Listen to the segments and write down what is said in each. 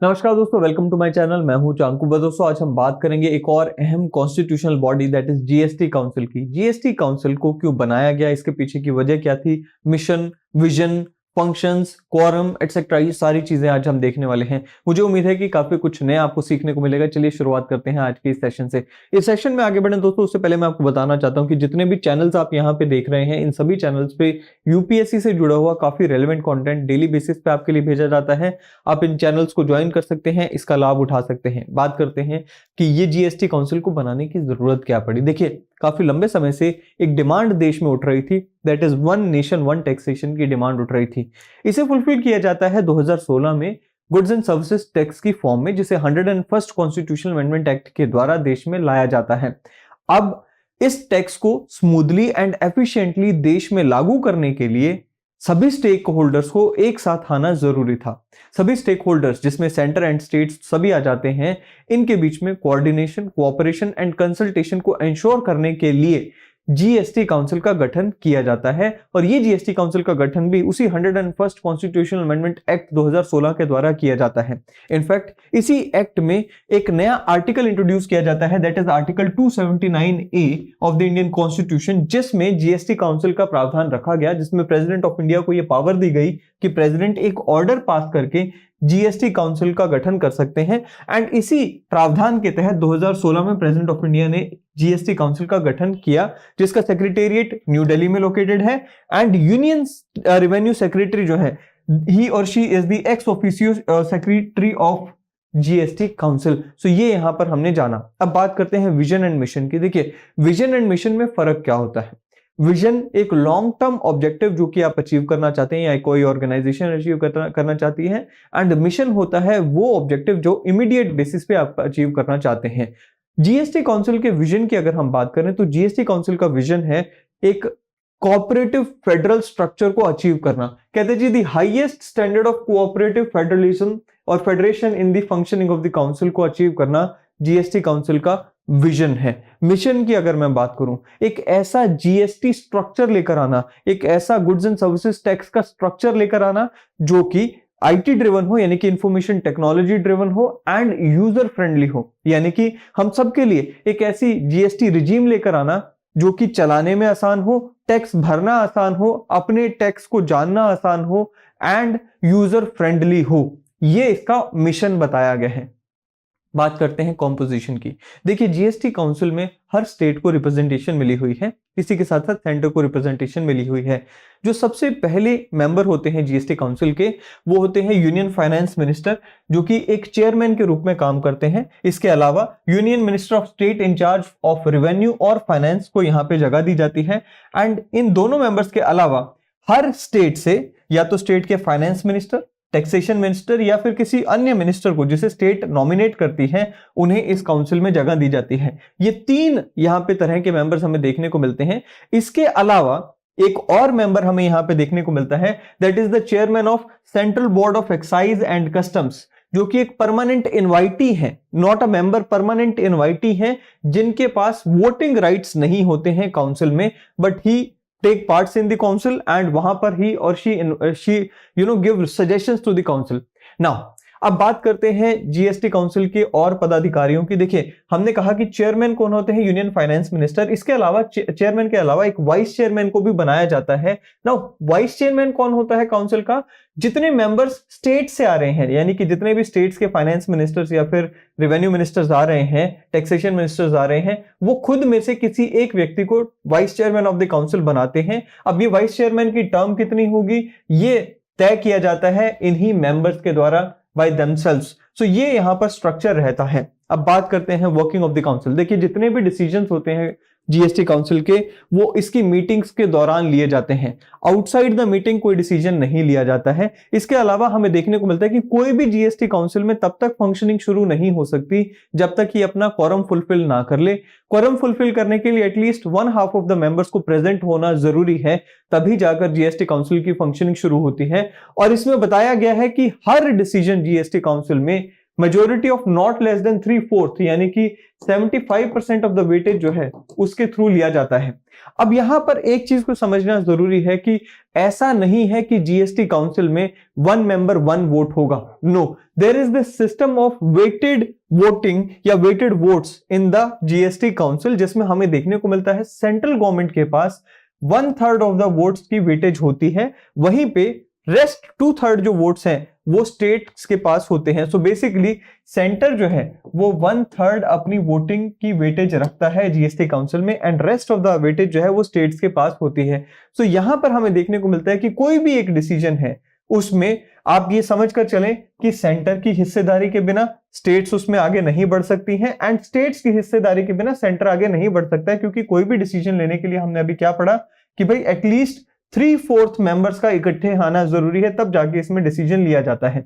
नमस्कार दोस्तों, welcome to my channel. मैं हूं चांकू। दोस्तों आज हम बात करेंगे एक और अहम constitutional body that is GST council की। जीएसटी काउंसिल को क्यों बनाया गया, इसके पीछे की वजह क्या थी, mission, vision, functions, quorum etcetera, ये सारी चीजें आज हम देखने वाले हैं। मुझे उम्मीद है कि काफी कुछ नया आपको सीखने को मिलेगा। चलिए शुरुआत करते हैं आज के इस सेशन से। इस सेशन में आगे बढ़े दोस्तों, उससे पहले मैं आपको बताना चाहता हूं कि जितने भी चैनल्स आप यहां पे देख रहे हैं, इन सभी चैनल्स पे यूपीएससी से जुड़ा हुआ काफी रेलेवेंट कंटेंट डेली बेसिस पे आपके लिए भेजा जाता है। आप इन चैनल्स को ज्वाइन कर सकते हैं, इसका लाभ उठा सकते हैं। बात करते हैं कि ये जीएसटी काउंसिल को बनाने की जरूरत क्या पड़ी। देखिए, काफी लंबे समय से एक डिमांड देश में उठ रही थी, that is one nation one taxation की डिमांड उठ रही थी। इसे फुलफिल किया जाता है 2016 में गुड्स एंड सर्विसेज टैक्स की फॉर्म में, जिसे 101st कॉन्स्टिट्यूशनल अमेंडमेंट एक्ट के द्वारा देश में लाया जाता है। अब इस टैक्स को स्मूथली एंड एफिशिएंटली देश में लागू करने के लिए सभी स्टेक होल्डर्स को एक साथ आना जरूरी था। सभी स्टेक होल्डर्स, जिसमें सेंटर एंड स्टेट्स सभी आ जाते हैं, इनके बीच में कोऑर्डिनेशन, कोऑपरेशन एंड कंसल्टेशन को एंश्योर करने के लिए जीएसटी काउंसिल का गठन किया जाता है। और ये जीएसटी काउंसिल का गठन भी उसी 101st कॉन्स्टिट्यूशनल अमेंडमेंट एक्ट 2016 के द्वारा किया जाता है। इनफैक्ट इसी एक्ट में एक नया आर्टिकल इंट्रोड्यूस किया जाता है, that is article 279A of the Indian constitution, जिसमें जीएसटी काउंसिल का प्रावधान रखा गया, जिसमें प्रेसिडेंट ऑफ इंडिया को यह पावर दी गई कि प्रेसिडेंट एक ऑर्डर पास करके जीएसटी काउंसिल का गठन कर सकते हैं। एंड इसी प्रावधान के तहत 2016 में प्रेसिडेंट ऑफ इंडिया ने जीएसटी काउंसिल का गठन किया, जिसका सेक्रेटेरिएट न्यू दिल्ली में लोकेटेड है। एंड यूनियन रेवेन्यू सेक्रेटरी जो है, ही और she is the ex officio secretary of GST council. So ये यहां पर हमने जाना। अब बात करते हैं विजन एंड मिशन की। देखिए, विजन एंड मिशन में फर्क क्या होता है। विजन एक लॉन्ग टर्म ऑब्जेक्टिव जो कि आप अचीव करना चाहते हैं या कोई ऑर्गेनाइजेशन अचीव करना चाहती है, एंड मिशन होता है वो ऑब्जेक्टिव जो इमीडिएट बेसिस पे आप अचीव करना चाहते हैं। जीएसटी काउंसिल के विजन की अगर हम बात करें तो जीएसटी काउंसिल का विजन है एक कोऑपरेटिव फेडरल स्ट्रक्चर को अचीव करना। कहते जी the highest standard of cooperative federalism और federation in the functioning of the council को अचीव करना जीएसटी काउंसिल का विजन है। मिशन की अगर मैं बात करूं, एक ऐसा जीएसटी स्ट्रक्चर लेकर आना, एक ऐसा गुड्स एंड सर्विसेज टैक्स का स्ट्रक्चर लेकर आना जो कि आईटी ड्रिवन हो, यानी कि इंफॉर्मेशन टेक्नोलॉजी ड्रिवन हो, एंड यूजर फ्रेंडली हो, यानी कि हम सबके लिए एक ऐसी जीएसटी रिजीम लेकर आना जो कि चलाने में आसान हो, टैक्स भरना आसान हो, अपने टैक्स को जानना आसान हो, एंड यूजर फ्रेंडली हो। ये इसका मिशन बताया गया है। बात करते हैं कॉम्पोजिशन की। देखिए, जीएसटी काउंसिल में हर स्टेट को रिप्रेजेंटेशन मिली हुई है, इसी के साथ साथ सेंटर को रिप्रेजेंटेशन मिली हुई है। जो सबसे पहले मेंबर होते हैं जीएसटी काउंसिल के, वो होते हैं यूनियन फाइनेंस मिनिस्टर, जो कि एक चेयरमैन के रूप में काम करते हैं। इसके अलावा union minister of state in charge of revenue और फाइनेंस को यहाँ पे जगह दी जाती है। एंड इन दोनों मेंबर्स के अलावा हर स्टेट से या तो स्टेट के फाइनेंस मिनिस्टर, टैक्सेशन मिनिस्टर या फिर किसी अन्य मिनिस्टर को जिसे स्टेट नॉमिनेट करती है, उन्हें इस काउंसिल में जगह दी जाती है। ये तीन यहां पे तरह के मेंबर्स हमें देखने को मिलते हैं। इसके अलावा एक और मेंबर हमें यहां पे देखने को मिलता है, that is the chairman of central board of excise and customs, जो कि एक परमानेंट इनवाइटी है, not a member, permanent invitee है, जिनके पास वोटिंग राइट्स नहीं होते हैं काउंसिल में, but he take parts in the council and वहां पर ही और she give suggestions to the council. Now अब बात करते हैं जीएसटी काउंसिल के और पदाधिकारियों की। देखिए, हमने कहा कि चेयरमैन कौन होते हैं, यूनियन फाइनेंस मिनिस्टर। इसके अलावा चेयरमैन के अलावा एक वाइस चेयरमैन को भी बनाया जाता है। नाउ वाइस चेयरमैन कौन होता है काउंसिल का, जितने मेंबर्स स्टेट से आ रहे हैं, यानी कि जितने भी स्टेट्स के फाइनेंस मिनिस्टर्स या फिर रेवेन्यू मिनिस्टर्स आ रहे हैं, टैक्सेशन मिनिस्टर्स आ रहे हैं, वो खुद में से किसी एक व्यक्ति को vice chairman of the council बनाते हैं। अब ये वाइस चेयरमैन की टर्म कितनी होगी, ये तय किया जाता है इन्हीं मेंबर्स के द्वारा by themselves. So ये यहां पर स्ट्रक्चर रहता है। अब बात करते हैं वर्किंग ऑफ द काउंसिल। देखिए, जितने भी डिसीजंस होते हैं जीएसटी काउंसिल के, वो इसकी मीटिंग्स के दौरान लिए जाते हैं। आउटसाइड द मीटिंग कोई डिसीजन नहीं लिया जाता है। इसके अलावा हमें देखने को मिलता है कि कोई भी जीएसटी काउंसिल में तब तक फंक्शनिंग शुरू नहीं हो सकती जब तक ये अपना क्वारम फुलफिल ना कर ले। क्वारम फुलफिल करने के लिए एटलीस्ट 1/2 ऑफ द मेंबर्स को प्रेजेंट होना जरूरी है, तभी जाकर जीएसटी काउंसिल की फंक्शनिंग शुरू होती है। और इसमें बताया गया है कि हर डिसीजन जीएसटी काउंसिल में majority of not less than 3/4 यानी कि 75% ऑफ द वेटेज जो है उसके थ्रू लिया जाता है। अब यहां पर एक चीज को समझना जरूरी है कि ऐसा नहीं है कि जीएसटी काउंसिल में 1 मेंबर 1 वोट होगा। No, there is this system of weighted voting या weighted votes in the GST council, जिसमें हमें देखने को मिलता है सेंट्रल गवर्नमेंट के पास 1/3 ऑफ द वोट्स की वेटेज होती है, वहीं पे रेस्ट 2/3 जो वोट्स हैं वो स्टेट्स के पास होते हैं। सो बेसिकली सेंटर जो है वो 1/3 अपनी वोटिंग की वेटेज रखता है जीएसटी काउंसिल में, and rest of the weightage जो है वो स्टेट्स के पास होती है। सो यहां पर हमें देखने को मिलता है कि कोई भी एक डिसीजन है उसमें आप ये समझकर चलें कि सेंटर की हिस्सेदारी के बिना स्टेट्स उसमें आगे नहीं बढ़ सकती हैं, एंड स्टेट्स की हिस्सेदारी के बिना सेंटर आगे नहीं बढ़ सकता है, क्योंकि कोई भी डिसीजन लेने के लिए हमने अभी क्या पढ़ा कि भाई एटलीस्ट 3/4 मेंबर्स का इकट्ठे आना जरूरी है, तब जाके इसमें डिसीजन लिया जाता है।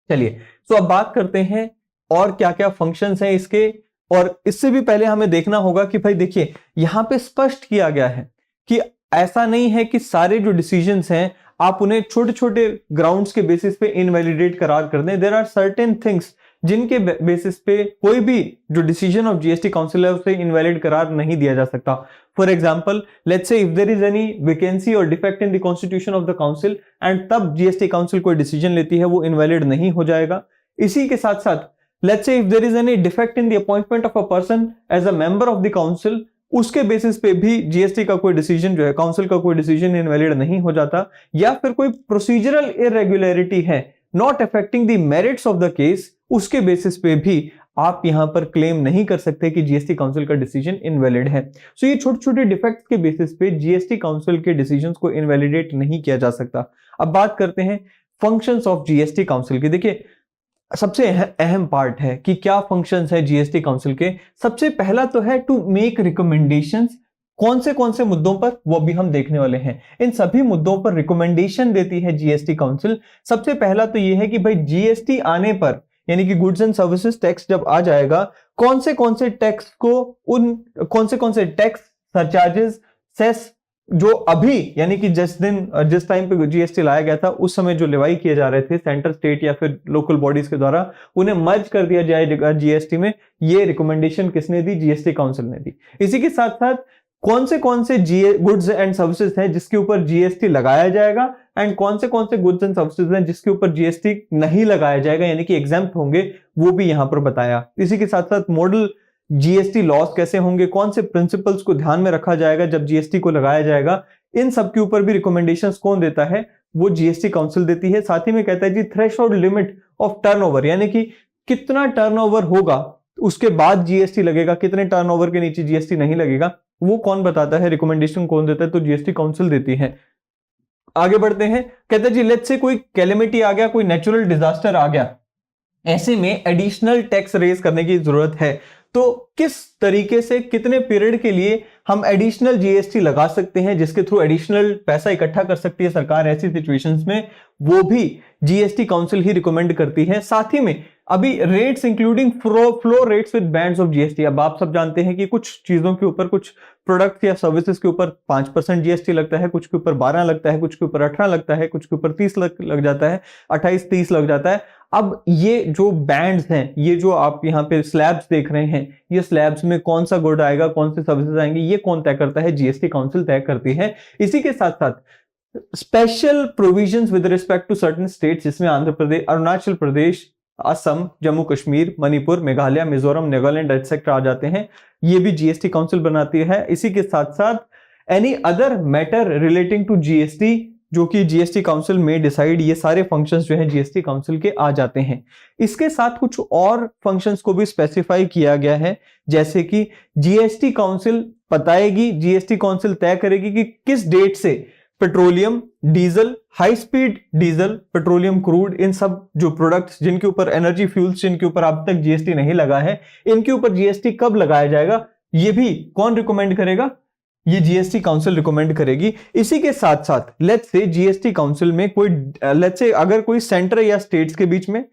चलिए, तो अब बात करते हैं और क्या क्या फंक्शंस हैं इसके, और इससे भी पहले हमें देखना होगा कि भाई देखिए यहां पे स्पष्ट किया गया है कि ऐसा नहीं है कि सारे जो डिसीजंस हैं आप उन्हें छोटे छोटे ग्राउंड्स के बेसिस पे इनवैलिडेट करार कर दें। देयर आर सर्टेन थिंग्स जिनके बेसिस पे कोई भी जो डिसीजन ऑफ जीएसटी काउंसिल है उसे इनवैलिड करार नहीं दिया जा सकता। For example, let's say if there is any vacancy और defect in the constitution of the council and तब जीएसटी काउंसिल कोई डिसीजन लेती है, वो इनवैलिड नहीं हो जाएगा। इसी के साथ साथ let's say if there is any defect in the appointment of a person as a member of the council, उसके बेसिस पे भी जीएसटी का कोई डिसीजन जो है, काउंसिल का कोई डिसीजन इनवैलिड नहीं हो जाता। या फिर कोई प्रोसीजरल इरेगुलरिटी है not affecting the merits of the case, उसके बेसिस पे भी आप यहां पर क्लेम नहीं कर सकते कि जीएसटी काउंसिल का डिसीजन इनवैलिड है। सो ये छोटे छोटे डिफेक्ट्स के बेसिस पे जीएसटी काउंसिल के डिसीजंस को इनवैलिडेट नहीं किया जा सकता। अब बात करते हैं फंक्शंस ऑफ जीएसटी काउंसिल की। देखिए सबसे अहम पार्ट है कि क्या फंक्शंस है जीएसटी काउंसिल के। सबसे पहला तो है टू मेक रिकमेंडेशंस। कौन से मुद्दों पर, वो भी हम देखने वाले हैं। इन सभी मुद्दों पर रिकमेंडेशन देती है जीएसटी काउंसिल। सबसे पहला तो ये है कि भाई जीएसटी आने पर, यानी कि गुड्स एंड सर्विसेज टैक्स जब आ जाएगा, कौन से टैक्स को, उन कौन से टैक्स, सरचार्जेस, सेस जो अभी यानी कि जिस टाइम पे जीएसटी लाया गया था उस समय जो लेवाई किए जा रहे थे सेंटर, स्टेट या फिर लोकल बॉडीज के द्वारा, उन्हें मर्ज कर दिया जाएगा जीएसटी में। ये रिकमेंडेशन किसने दी? जीएसटी काउंसिल ने दी। इसी के साथ साथ कौन से गुड्स एंड सर्विसेज हैं जिसके ऊपर जीएसटी लगाया जाएगा, एंड कौन से गुड्स एंड सर्विसेज हैं जिसके ऊपर जीएसटी नहीं लगाया जाएगा, यानी कि एग्जेम्प्ट होंगे, वो भी यहां पर बताया। इसी के साथ साथ मॉडल जीएसटी लॉस कैसे होंगे, कौन से प्रिंसिपल्स को ध्यान में रखा जाएगा जब जीएसटी को लगाया जाएगा, इन सब के ऊपर भी रिकमेंडेशंस कौन देता है? वो जीएसटी काउंसिल देती है। साथ ही में कहता है जी थ्रेशोल्ड लिमिट ऑफ टर्नओवर, यानी कि कितना टर्नओवर होगा उसके बाद जीएसटी लगेगा, कितने टर्नओवर के नीचे जीएसटी नहीं लगेगा, वो कौन बताता है? रिकमेंडेशन कौन देता है? तो जीएसटी काउंसिल देती है। आगे बढ़ते हैं, कहते हैं जी लेट्स से कोई कैलेमिटी आ गया, कोई नेचुरल डिजास्टर आ गया, ऐसे में एडिशनल टैक्स रेज करने की जरूरत है, तो किस तरीके से, कितने पीरियड के लिए हम एडिशनल जीएसटी लगा सकते हैं जिसके थ्रू एडिशनल पैसा इकट्ठा कर सकती है सरकार ऐसी सिचुएशंस में, वो भी जीएसटी काउंसिल ही रिकमेंड करती है। साथ ही में अभी rates including flow rates with bands of GST. अब आप सब जानते हैं कि कुछ चीजों के ऊपर, कुछ प्रोडक्ट या सर्विसेज के ऊपर 5% जीएसटी लगता है, कुछ के ऊपर 12 लगता है, कुछ के ऊपर 18 लगता है, कुछ के ऊपर 30 लग जाता है, 28-30 लग जाता है। अब ये जो बैंड्स हैं, ये जो आप यहाँ पे स्लैब्स देख रहे हैं, ये स्लैब्स में कौन सा गुड आएगा, कौन से सर्विसेज आएंगे, ये कौन तय करता है? जीएसटी काउंसिल तय करती है। इसी के साथ साथ special provisions with respect to certain states, जिसमें आंध्र प्रदेश, अरुणाचल प्रदेश, असम, जम्मू कश्मीर, मणिपुर, मेघालय, मिजोरम, नागालैंड एटसेट्रा आ जाते हैं, ये भी जीएसटी काउंसिल बनाती है। इसी के साथ साथ any other matter relating to GST जो कि जीएसटी काउंसिल में डिसाइड, ये सारे फंक्शंस जो है जीएसटी काउंसिल के आ जाते हैं। इसके साथ कुछ और फंक्शंस को भी स्पेसिफाई किया गया है, जैसे कि जीएसटी काउंसिल बताएगी, जीएसटी काउंसिल तय करेगी कि किस डेट से petroleum, diesel, high speed diesel, petroleum crude, इन सब जो प्रोडक्ट्स जिनके ऊपर, एनर्जी फ्यूल्स जिनके ऊपर अब तक जीएसटी नहीं लगा है, इनके ऊपर जीएसटी कब लगाया जाएगा, ये भी कौन रिकमेंड करेगा? ये जीएसटी काउंसिल रिकमेंड करेगी। इसी के साथ साथ लेट्स से जीएसटी काउंसिल में कोई, लेट्स से अगर कोई सेंटर या स्टेट्स के बीच में,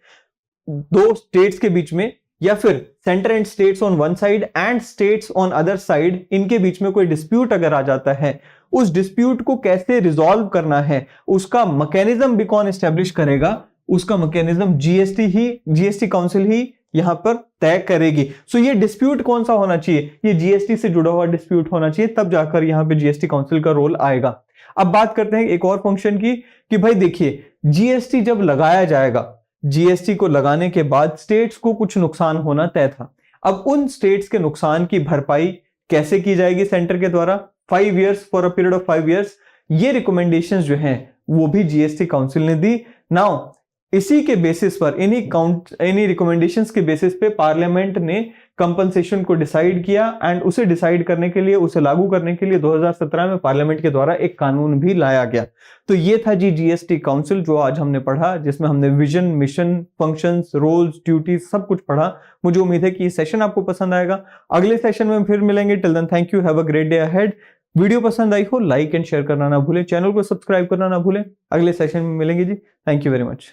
दो स्टेट्स के बीच में, या फिर centre and states on one side and states on other side, इनके बीच में कोई डिस्प्यूट अगर आ जाता है, उस डिस्प्यूट को कैसे रिजॉल्व करना है, उसका मैकेनिज्म भी कौन एस्टेब्लिश करेगा? उसका मैकेनिज्म जीएसटी काउंसिल ही यहां पर तय करेगी। सो ये डिस्प्यूट कौन सा होना चाहिए, ये जीएसटी से जुड़ा हुआ डिस्प्यूट होना चाहिए, तब जाकर यहां पे जीएसटी काउंसिल का रोल आएगा। अब बात करते हैं एक और फंक्शन की कि भाई देखिए जीएसटी जब लगाया जाएगा, जीएसटी को लगाने के बाद स्टेट्स को कुछ नुकसान होना तय था। अब उन स्टेट्स के नुकसान की भरपाई कैसे की जाएगी सेंटर के द्वारा, 5 years, for a period of 5 years, ये रिकमेंडेशंस जो हैं वो भी जीएसटी काउंसिल ने दी। नाउ इसी के बेसिस पर, इन्हीं रिकमेंडेशंस के बेसिस पे पार्लियामेंट ने कंपनसेशन को डिसाइड किया एंड उसे डिसाइड करने के लिए, उसे लागू करने के लिए 2017 में पार्लियामेंट के द्वारा एक कानून भी लाया गया। तो ये था जी जीएसटी काउंसिल जो आज हमने पढ़ा, जिसमें हमने vision, mission, functions, roles, duties सब कुछ पढ़ा। मुझे उम्मीद है कि ये सेशन आपको पसंद आएगा। अगले सेशन में फिर मिलेंगे। Till then thank you, have a great day ahead. Video पसंद आई हो लाइक एंड शेयर करना ना भूलें, चैनल को सब्सक्राइब करना ना भूलें। अगले सेशन में मिलेंगे जी। Thank you very much.